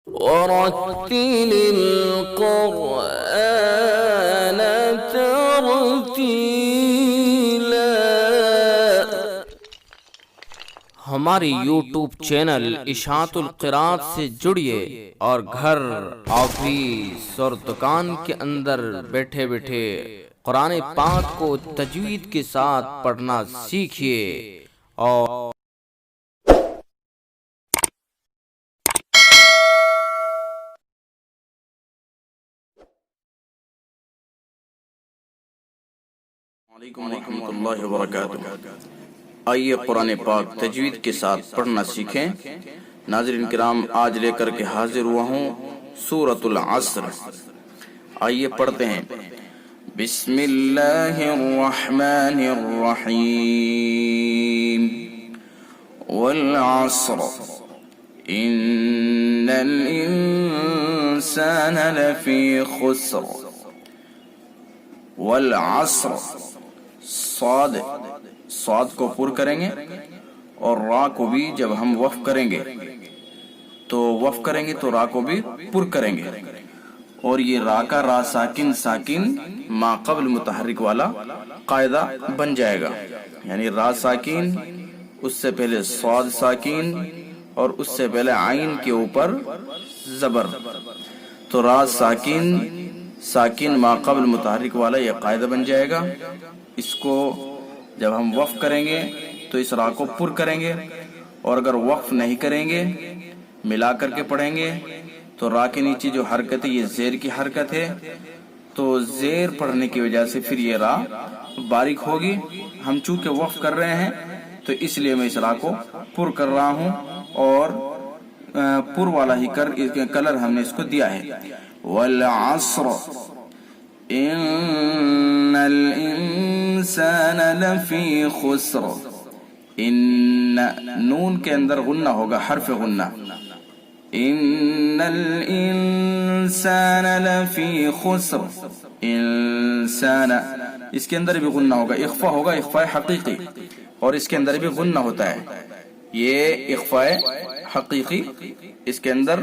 ورتل القرآن ترتیلا۔ ہماری یوٹیوب چینل اشاعت القراءت سے جڑیے اور گھر، آفس اور دکان کے اندر بیٹھے بیٹھے قرآن پاک کو تجوید کے ساتھ پڑھنا سیکھیے اور علیکم ورحمۃ اللہ وبرکاتہ۔ آئیے قرآن پاک تجوید کے ساتھ پڑھنا سیکھیں۔ ناظرین کرام، آج لے کر کے حاضر ہوا ہوں سورۃ العصر۔ آئیے پڑھتے ہیں۔ بسم اللہ الرحمن الرحیم۔ والعصر ان الانسان لفی خسر۔ والعصر، صاد کو پر کریں گے اور را کو بھی جب ہم وقف کریں گے تو را کو بھی پر کریں گے، اور یہ را کا را ساکن ما قبل متحرک والا قاعدہ بن جائے گا، یعنی را ساکن، اس سے پہلے صاد ساکن اور اس سے پہلے عین کے اوپر زبر، تو را ساکن ما قبل متحرک والا یہ قاعدہ بن جائے گا۔ اس کو جب ہم وقف کریں گے تو اس را کو پر کریں گے، اور اگر وقف نہیں کریں گے، ملا کر کے پڑھیں گے تو را کے نیچے جو حرکت ہے یہ زیر کی حرکت ہے، تو زیر پڑھنے کی وجہ سے پھر یہ را باریک ہوگی۔ ہم چونکہ وقف کر رہے ہیں تو اس لیے میں اس را کو پر کر رہا ہوں، اور پر والا ہی کلر ہم نے اس کو دیا ہے۔ والعصر ان الانسان لفی خسر۔ ان نون کے اندر غنہ ہوگا، حرف غنہ۔ ان الانسان لفی خسر، انسان، اس کے اندر بھی غنہ ہوگا، اخفا ہوگا، اخفاء حقیقی، اور اس کے اندر بھی غنہ ہوتا ہے، یہ اخفاء حقیقی اس کے اندر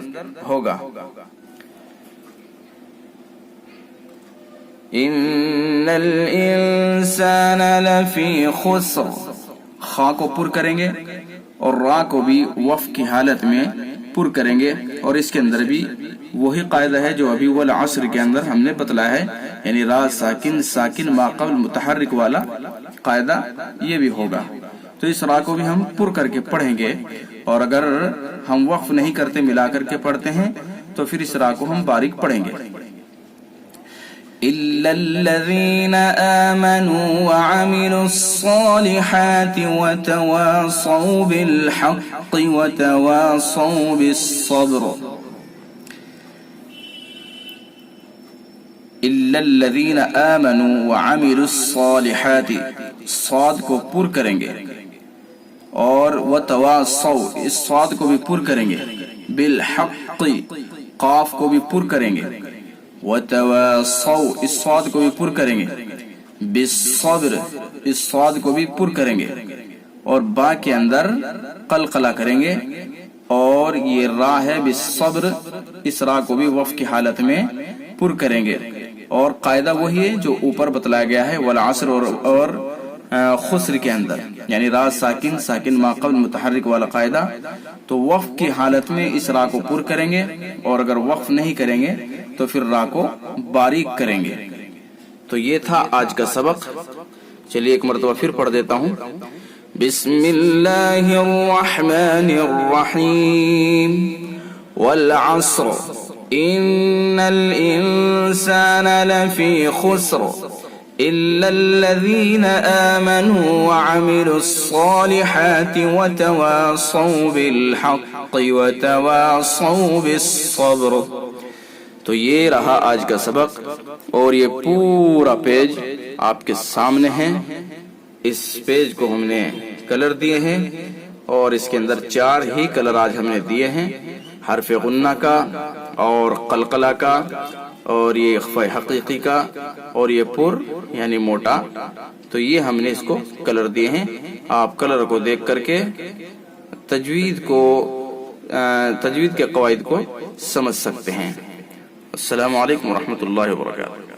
ہوگا۔ ان الانسان لفی خسر، خا کو پر کریں گے اور را کو بھی وقف کی حالت میں پر کریں گے، اور اس کے اندر بھی وہی قاعدہ ہے جو ابھی والعصر کے اندر ہم نے بتلایا ہے، یعنی را ساکن ما قبل متحرک والا قاعدہ یہ بھی ہوگا۔ تو اس را کو بھی ہم پر کر کے پڑھیں گے، اور اگر ہم وقف نہیں کرتے، ملا کر کے پڑھتے ہیں تو پھر اس را کو ہم باریک پڑھیں گے۔ إِلَّا الَّذِينَ آمَنُوا وَعَمِلُوا الصَّالِحَاتِ وَتَوَاصَوْا بِالْحَقِّ وَتَوَاصَوْا بِالصَّبْرِ۔ إِلَّا الَّذِينَ آمَنُوا وَعَمِلُوا الصَّالِحَاتِ، صاد کو پر کریں گے، اور وَتَوَاصَوْا، اس صاد کو بھی پر کریں گے، بِالْحَقِّ، قاف کو بھی پر کریں گے، وَتَوَاصَوْا، اس صاد کو بھی پر کریں گے، بِالصَّبْرِ، اس صاد کو بھی پر کریں گے، اور با کے اندر قلقلہ کریں گے، اور یہ را ہے بالصبر، اس را کو بھی وقف کی حالت میں پر کریں گے، اور قاعدہ وہی ہے جو اوپر بتلایا گیا ہے والعصر اور خسر کے اندر، یعنی را ساکن ما قبل متحرک والا قاعدہ، تو وقف کی حالت میں اس را کو پر کریں گے، اور اگر وقف نہیں کریں گے تو پھر را کو باریک کریں گے۔ تو یہ تھا آج کا سبق۔ چلیے ایک مرتبہ پھر پڑھ دیتا ہوں۔ بسم اللہ الرحمن الرحیم۔ والعصر ان الانسان لفی خسر إلا الذين آمنوا وعملوا الصالحات وتواصوا بالحق وتواصوا بالصبر۔ تو یہ رہا آج کا سبق، اور یہ پورا پیج آپ کے سامنے ہے۔ اس پیج کو ہم نے کلر دیے ہیں، اور اس کے اندر 4 ہی کلر آج ہم نے دیے ہیں، حرف غنہ کا، اور قلقلہ کا، اور یہ اخفاء حقیقی کا، اور یہ پر یعنی موٹا۔ تو یہ ہم نے اس کو کلر دیے ہیں۔ آپ کلر کو دیکھ کر کے تجوید کو تجوید کے قواعد کو سمجھ سکتے ہیں۔ السلام علیکم ورحمۃ اللہ وبرکاتہ۔